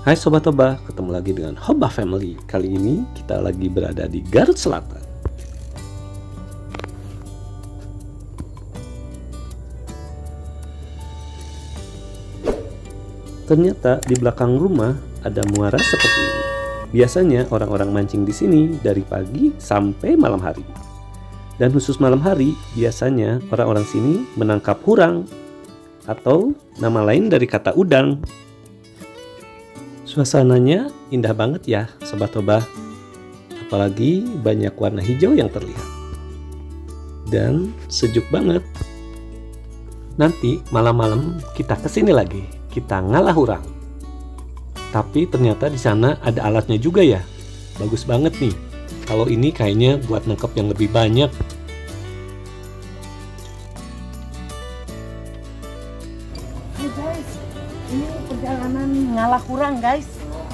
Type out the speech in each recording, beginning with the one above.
Hai Sobat Toba, ketemu lagi dengan Hoba Family. Kali ini kita lagi berada di Garut Selatan. Ternyata di belakang rumah ada muara seperti ini. Biasanya orang-orang mancing di sini dari pagi sampai malam hari. Dan khusus malam hari, biasanya orang-orang sini menangkap hurang atau nama lain dari kata udang. Suasananya indah banget ya Sobat Toba, apalagi banyak warna hijau yang terlihat dan sejuk banget. Nanti malam-malam kita kesini lagi, kita ngalah hurang. Tapi ternyata di sana ada alatnya juga ya, bagus banget nih. Kalau ini kayaknya buat nangkep yang lebih banyak. Hey guys, ini perjalanan ngalah hurang guys.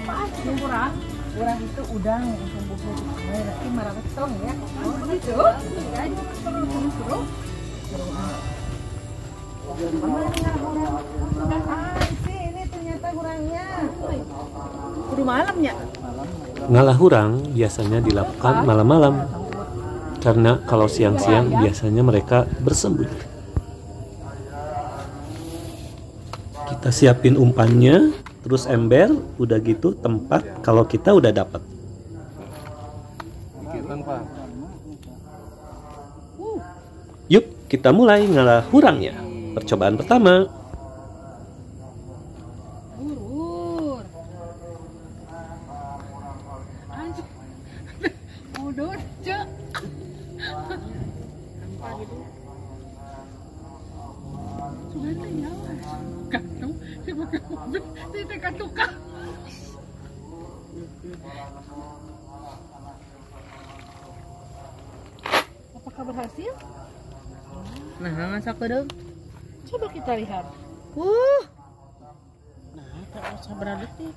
Apa yang hurang? Hurang itu udang yang tumbuhnya di sungai, nanti marah betong ya. Oh begitu? Guys, seru. Ini ternyata hurangnya. Udah malam ya? Ngalah hurang biasanya dilakukan malam-malam, karena kalau siang-siang biasanya mereka bersembunyi. Kita siapin umpannya, terus ember, udah gitu tempat kalau kita udah dapat. Yuk, kita mulai ngalah hurangnya. Percobaan pertama. Udah, Cek. Apakah berhasil? Nah, masak dong. Coba kita lihat. Nah, tak usah berdetik.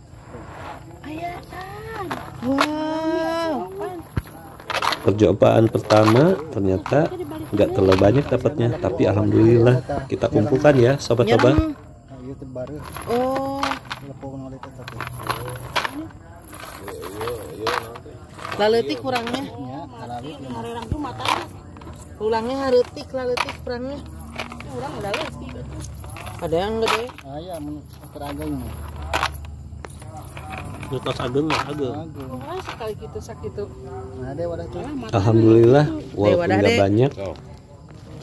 Ayatan. Wow. Percobaan pertama ternyata nggak terlalu banyak dapatnya, tapi alhamdulillah kita kumpulkan ya Sobat Toba. Oh. Laletik kurangnya. Ulangnya hareutik laletik kurangnya. Urang udah leutik. Ada yang gede. Aya mun terageng. Nutos ageng mah ageng. Wah, sekali gitu sakitu. Nah, deh wadah tuh. Alhamdulillah walaupun wadah, nggak Dek. banyak,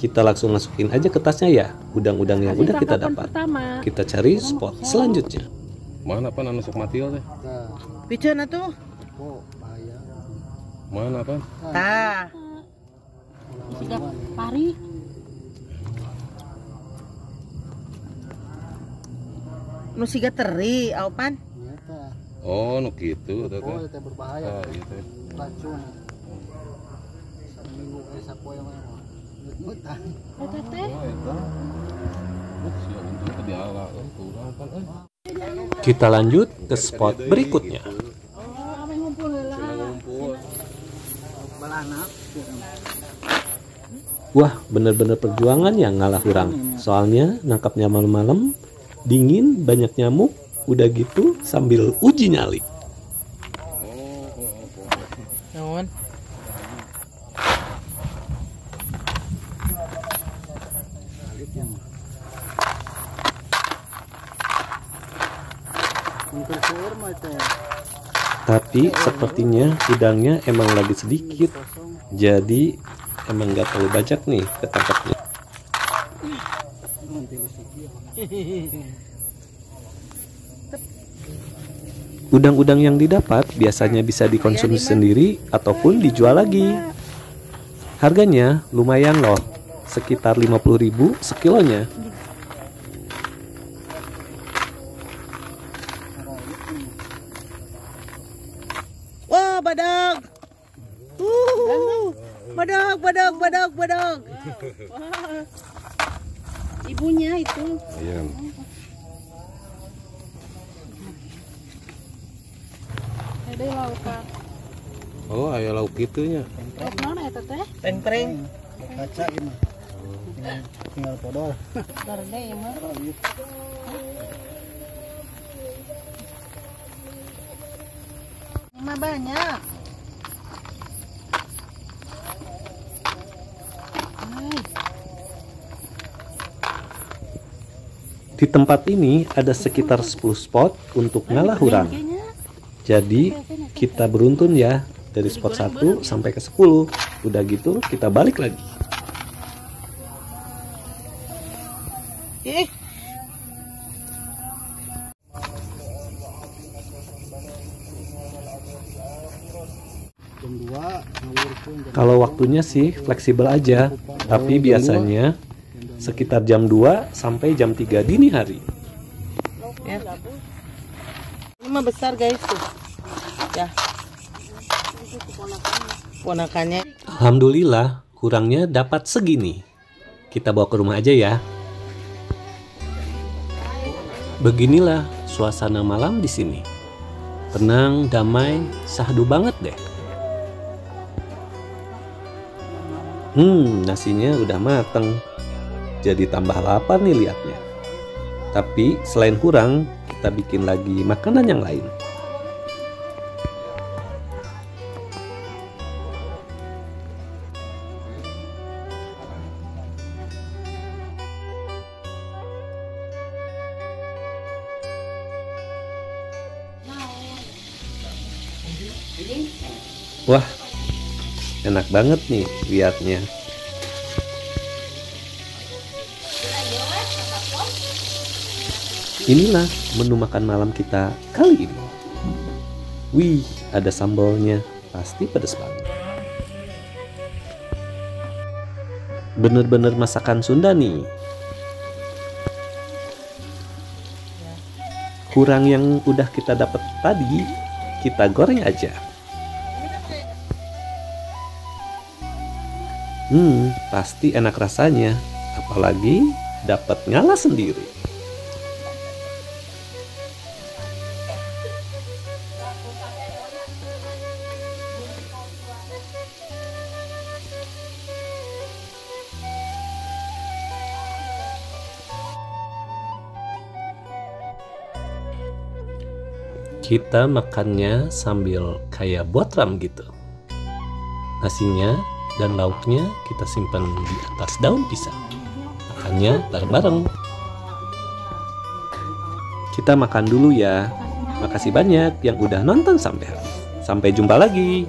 kita langsung masukin aja ke tasnya ya udang-udang yang udah kita dapat. Kita cari spot selanjutnya. Mana pan anu sok mati teh? Tah, Piceun atuh. kok bahaya. Mana pan? Tah. Siga pari. Nu siga teri, aupan. Iya tah. Oh, nu kitu teh. Oh, teh berbahaya. Ah, ieu teh. Racun. Seminggu sapoe mah. Mutah. Eta teh. Oh, eta. Sia untung teh diala kurang pan Kita lanjut ke spot berikutnya. Oh, ame ngumpul heula. ngumpul. Balanak. Wah, bener-bener perjuangan yang ngalah hurang. Soalnya nangkapnya malam-malam, dingin, banyak nyamuk, udah gitu sambil uji nyali. Naon? Untuk sur mah teh. Tapi sepertinya udangnya emang lagi sedikit, jadi emang nggak terlalu banyak nih ketangkapnya. Udang-udang yang didapat biasanya bisa dikonsumsi sendiri ataupun dijual lagi. Harganya lumayan loh, sekitar 50.000 sekilonya. Wah, badag. Badag. Ibunya itu. Ayam. Ada laukan. Oh, aya lauk kitunya. Lauk naon eta teh? Peng-peng. Kaca ini. Tinggal podol. Garde ya mah. Mah banyak. Di tempat ini ada sekitar 10 spot untuk ngalah hurang. Jadi kita beruntun ya, dari spot 1 sampai ke 10. Udah gitu kita balik lagi. Ih, Jam 2 ngawur pun jam Kalau waktunya sih fleksibel aja, tapi biasanya sekitar jam 2 sampai jam 3 dini hari. ya. Ini mah besar guys tuh. Ya. Ponakannya. Alhamdulillah, kurangnya dapat segini. Kita bawa ke rumah aja ya. Beginilah suasana malam di sini. Tenang, damai, syahdu banget deh. Nasinya udah mateng. Jadi tambah lapar nih liatnya. Tapi selain kurang, kita bikin lagi makanan yang lain. Wah, enak banget nih liatnya. Inilah menu makan malam kita kali ini. Wih, ada sambalnya. Pasti pedas banget. Bener-bener masakan Sunda nih. Kurang yang udah kita dapat tadi, kita goreng aja. Pasti enak rasanya. Apalagi dapat ngalah sendiri. Kita makannya sambil kayak botram gitu. Nasinya dan lauknya kita simpan di atas daun pisang. Makannya bareng-bareng. Kita makan dulu ya. Makasih banyak yang udah nonton sampai habis. Sampai jumpa lagi.